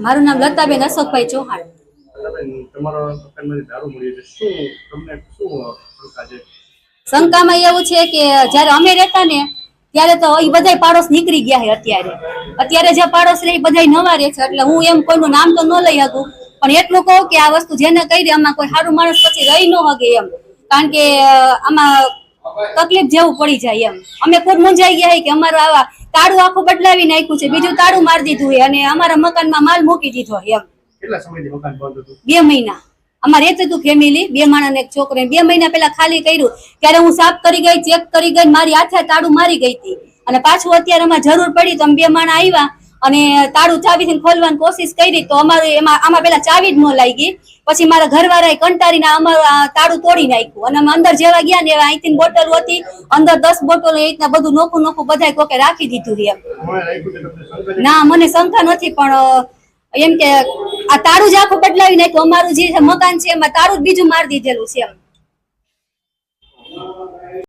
મારું નામ લતાબેન અશોકભાઈ ચૌહાણ. શંકામાં એવું છે કે જયારે અમે રહેતા ને ત્યારે તો એ બધા પાડોશ નીકળી ગયા છે. અત્યારે જે પાડોશ રહે એ બધા નવા રહે છે, એટલે હું એમ કોઈનું નામ તો ન લઈ શકું, પણ એટલું કહું કે આ વસ્તુ જેને કરી આમાં કોઈ સારું માણસ પછી રહી ન શકે એમ, કારણ કે આમાં તકલીફ જેવું પડી જાય એમ. અમે ખુદ મૂંઝાઈ ગયા કે અમારું આવા તાળું આખું બદલાવી નાખ્યું છે, બીજું તાળું મારી દીધું છે અને અમારા મકાનમાં માલ મૂકી દીધો એમ. કેટલા સમયથી મકાન બંધ હતું? 2 મહિના. અમારે રહેતું હતું ફેમિલી, 2 માણસ ને એક છોકરો. 2 મહિના પેલા ખાલી કર્યું ત્યારે હું સાફ કરી ગઈ, ચેક કરી ગઈ, મારી હાથે તાળું મારી ગઈ હતી અને પાછું અત્યારે અમારે જરૂર પડી તો અમે 2 માણસ આવ્યા અને તાળું ચાવીથી ખોલવાની કોશિશ કરી તો અમારું આમાં પેલા ચાવી જ ન લાગી. પછી મારા ઘરવાળાએ કંટાળીને અમારું તાળું તોડી નાખ્યું અને અમે અંદર જેવા ગયા ને અહીંથી બોટલ હતી, અંદર 10 બોટલ એ રીતના બધું નોખું બધા કોકે રાખી દીધું એમ. ના, મને શંકા નથી, પણ એમ કે આ તાળું જ આખું બદલાવી નાખ્યું. અમારું જે મકાન છે એમાં તાળું જ બીજું મારી દીધેલું છે એમ.